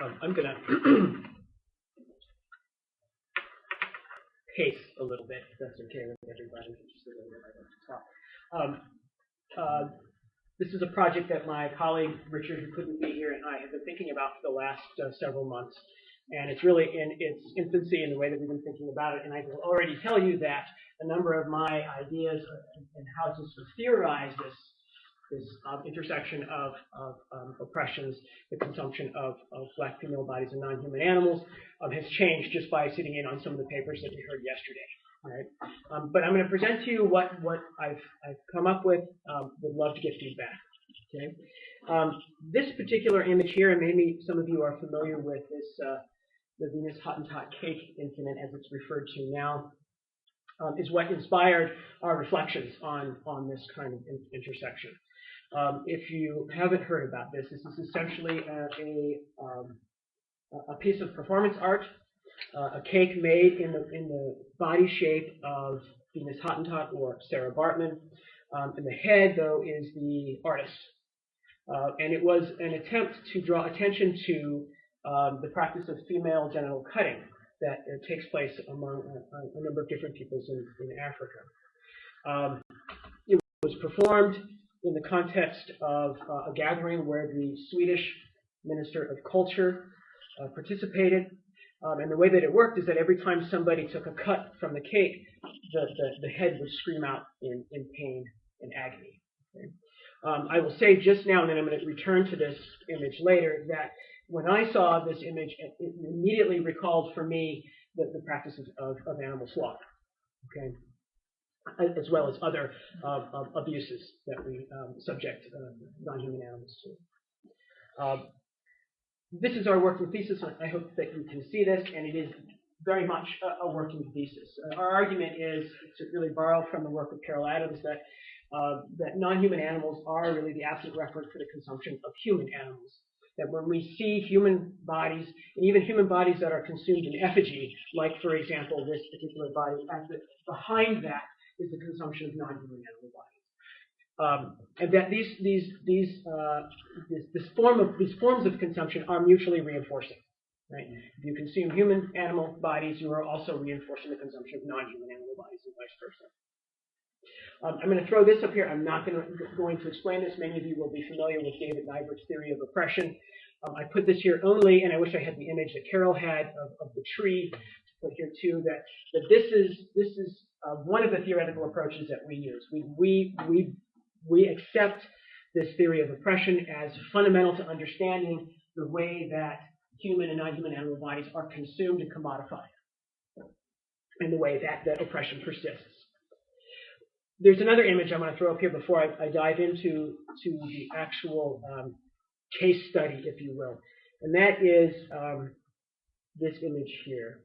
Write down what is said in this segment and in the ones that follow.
I'm going to pace a little bit, if that's okay with everybody. Just a little bit I like to talk. This is a project that my colleague Richard, who couldn't be here, and I have been thinking about for the last several months. And it's really in its infancy in the way that we've been thinking about it. And I will already tell you that a number of my ideas and how to sort of theorize this intersection of oppressions, the consumption of black female bodies and non-human animals, has changed just by sitting in on some of the papers that we heard yesterday. Right? But I'm going to present to you what I've come up with. Would love to get feedback. Okay. This particular image here, and maybe some of you are familiar with this, the Venus Hottentot cake incident, as it's referred to now, is what inspired our reflections on this kind of intersection. If you haven't heard about this, this is essentially a piece of performance art, a cake made in the body shape of Venus Hottentot or Sarah Bartman, and the head, though, is the artist. And it was an attempt to draw attention to the practice of female genital cutting that takes place among a number of different peoples in Africa. It was performed in the context of a gathering where the Swedish Minister of Culture participated. And the way that it worked is that every time somebody took a cut from the cake, the head would scream out in pain and agony. Okay? I will say just now, and then I'm going to return to this image later, that when I saw this image, it immediately recalled for me the practice of animal slaughter, okay, as well as other abuses that we subject non-human animals to. This is our working thesis. I hope that you can see this, and it is very much a working thesis. Our argument is to really borrow from the work of Carol Adams that non-human animals are really the absolute reference for the consumption of human animals. That when we see human bodies, and even human bodies that are consumed in effigy, like, for example, this particular body, behind that is the consumption of non-human animal bodies. And that these forms of consumption are mutually reinforcing. Right? If you consume human animal bodies, you are also reinforcing the consumption of non-human animal bodies and vice versa. I'm going to throw this up here. I'm not going to explain this. Many of you will be familiar with David Nyberg's theory of oppression. I put this here only, and I wish I had the image that Carol had of the tree to put here too. That this is one of the theoretical approaches that we use. We accept this theory of oppression as fundamental to understanding the way that human and non-human animal bodies are consumed and commodified, and the way that oppression persists. There's another image I'm going to throw up here before I dive into the actual case study, if you will, and that is this image here.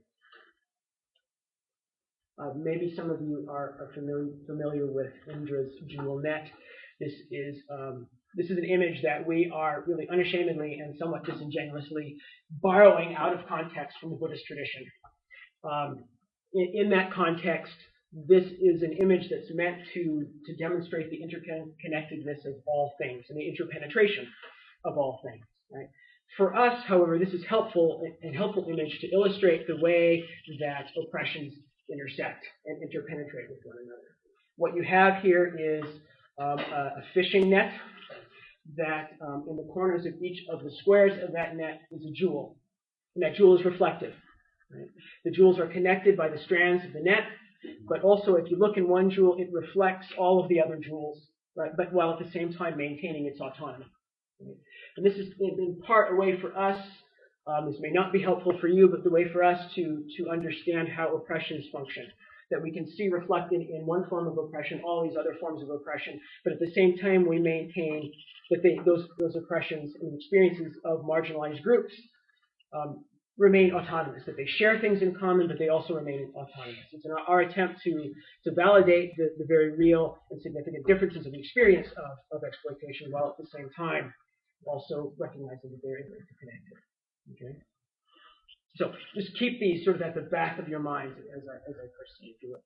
Maybe some of you are familiar with Indra's jewel net. This is an image that we are really unashamedly and somewhat disingenuously borrowing out of context from the Buddhist tradition. In that context, this is an image that's meant to demonstrate the interconnectedness of all things and the interpenetration of all things. Right? For us, however, this is a helpful image to illustrate the way that oppressions intersect and interpenetrate with one another. What you have here is a fishing net that in the corners of each of the squares of that net is a jewel, and that jewel is reflective. Right? The jewels are connected by the strands of the net, but also if you look in one jewel, it reflects all of the other jewels, right? But while at the same time maintaining its autonomy. Right? And this is in part a way for us, this may not be helpful for you, but the way for us to understand how oppressions function. That we can see reflected in one form of oppression all these other forms of oppression, but at the same time we maintain that those oppressions and experiences of marginalized groups remain autonomous, that they share things in common, but they also remain autonomous. It's our attempt to validate the very real and significant differences of the experience of exploitation, while at the same time also recognizing that they're interconnected. Okay? So just keep these sort of at the back of your mind as I proceed through it.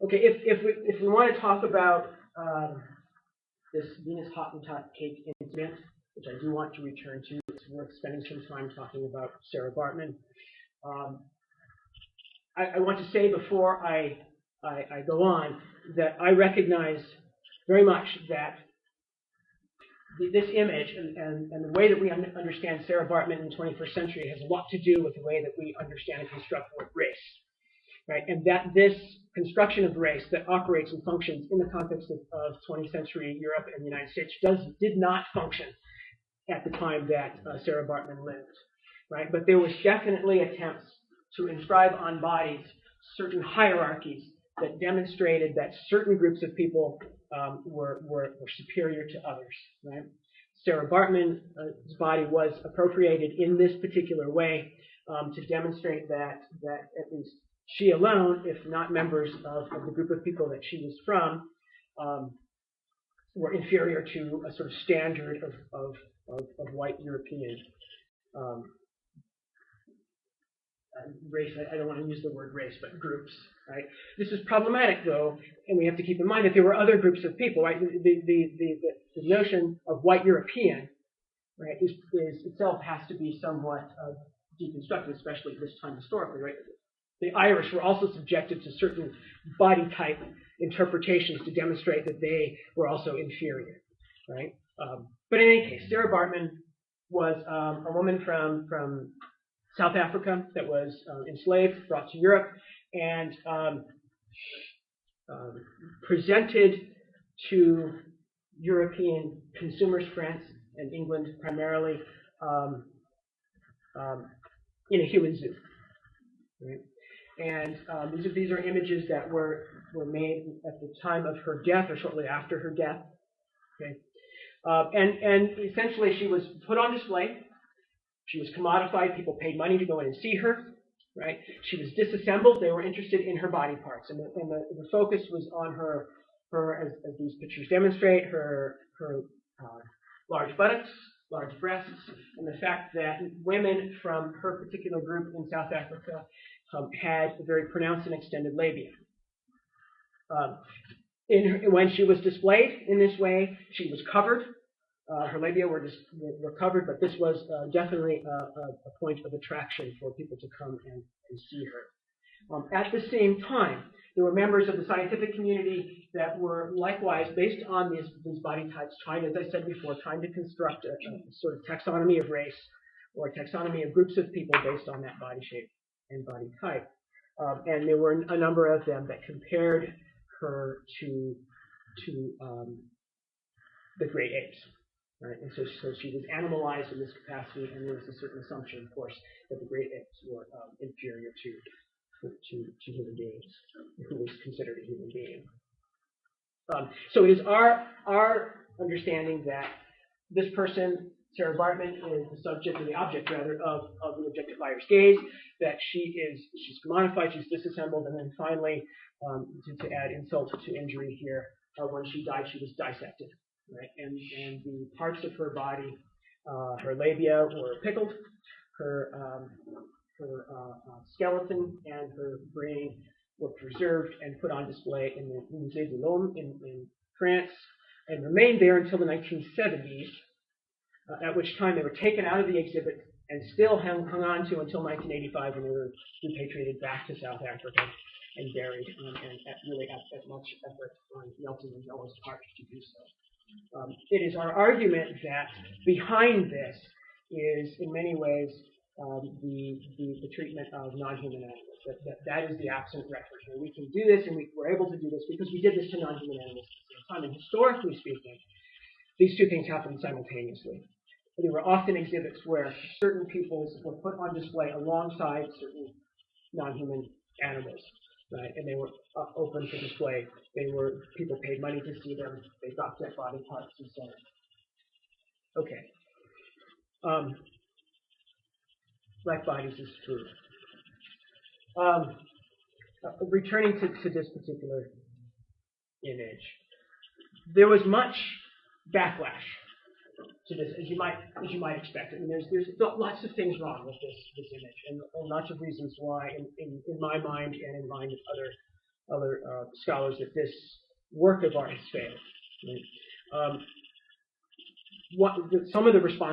Okay, if we want to talk about this Venus Hottentot cake incident, which I do want to return to. It's worth spending some time talking about Sarah Bartman. I want to say before I go on that I recognize very much that this image and the way that we understand Sarah Bartman in the 21st century has a lot to do with the way that we understand and construct the word race, right? And that this construction of race that operates and functions in the context of 20th century Europe and the United States did not function at the time that Sarah Bartman lived, right? But there was definitely attempts to inscribe on bodies certain hierarchies that demonstrated that certain groups of people were superior to others, right? Sarah Bartman's body was appropriated in this particular way to demonstrate that at least she alone, if not members of the group of people that she was from, were inferior to a sort of standard of white European race. I don't want to use the word race, but groups, right? This is problematic, though, and we have to keep in mind that there were other groups of people, right? The notion of white European, right, is itself has to be somewhat deconstructed, especially at this time historically, right? The Irish were also subjected to certain body type interpretations to demonstrate that they were also inferior, right? But in any case, Sarah Bartman was a woman from South Africa that was enslaved, brought to Europe, and presented to European consumers, France and England primarily, in a human zoo. Right? And these are images that were made at the time of her death or shortly after her death. Okay? And essentially she was put on display. She was commodified. People paid money to go in and see her. Right? She was disassembled. They were interested in her body parts, and the focus was on her as these pictures demonstrate, her large buttocks, large breasts, and the fact that women from her particular group in South Africa had a very pronounced and extended labia. When she was displayed in this way, she was covered. Her labia were covered, but this was definitely a point of attraction for people to come and see her. At the same time, there were members of the scientific community that were likewise, based on these body types, trying, as I said before, trying to construct a sort of taxonomy of race or a taxonomy of groups of people based on that body shape and body type. And there were a number of them that compared her to the great apes. Right? And so she was animalized in this capacity, and there was a certain assumption, of course, that the great apes were inferior to human beings, who was considered a human being. So it is our understanding that this person, Sarah Bartman, is the subject, or the object rather, of the objectifier's gaze, that she's commodified, she's disassembled, and then finally, to add insult to injury here, when she died, she was dissected. Right? And the parts of her body, her labia were pickled, her skeleton and her brain were preserved and put on display in the Musée de l'Homme in France, and remained there until the 1970s, at which time they were taken out of the exhibit and still hung on to until 1985, when they were repatriated back to South Africa and buried, and at much effort on Nelson Mandela's part to do so. It is our argument that behind this is, in many ways, the treatment of non-human animals. That is the absent record here. We can do this, and we're able to do this because we did this to non-human animals at the same time. And historically speaking, these two things happened simultaneously. There were often exhibits where certain peoples were put on display alongside certain non-human animals. Right, and they were open for display. People paid money to see them. They got their body parts and so on. Okay. Black bodies is true. Returning to this particular image, there was much backlash to this, as you might expect. I mean, there's lots of things wrong with this image, and lots of reasons why, in my mind and in mind of other scholars, that this work of art has failed. Right? some of the responses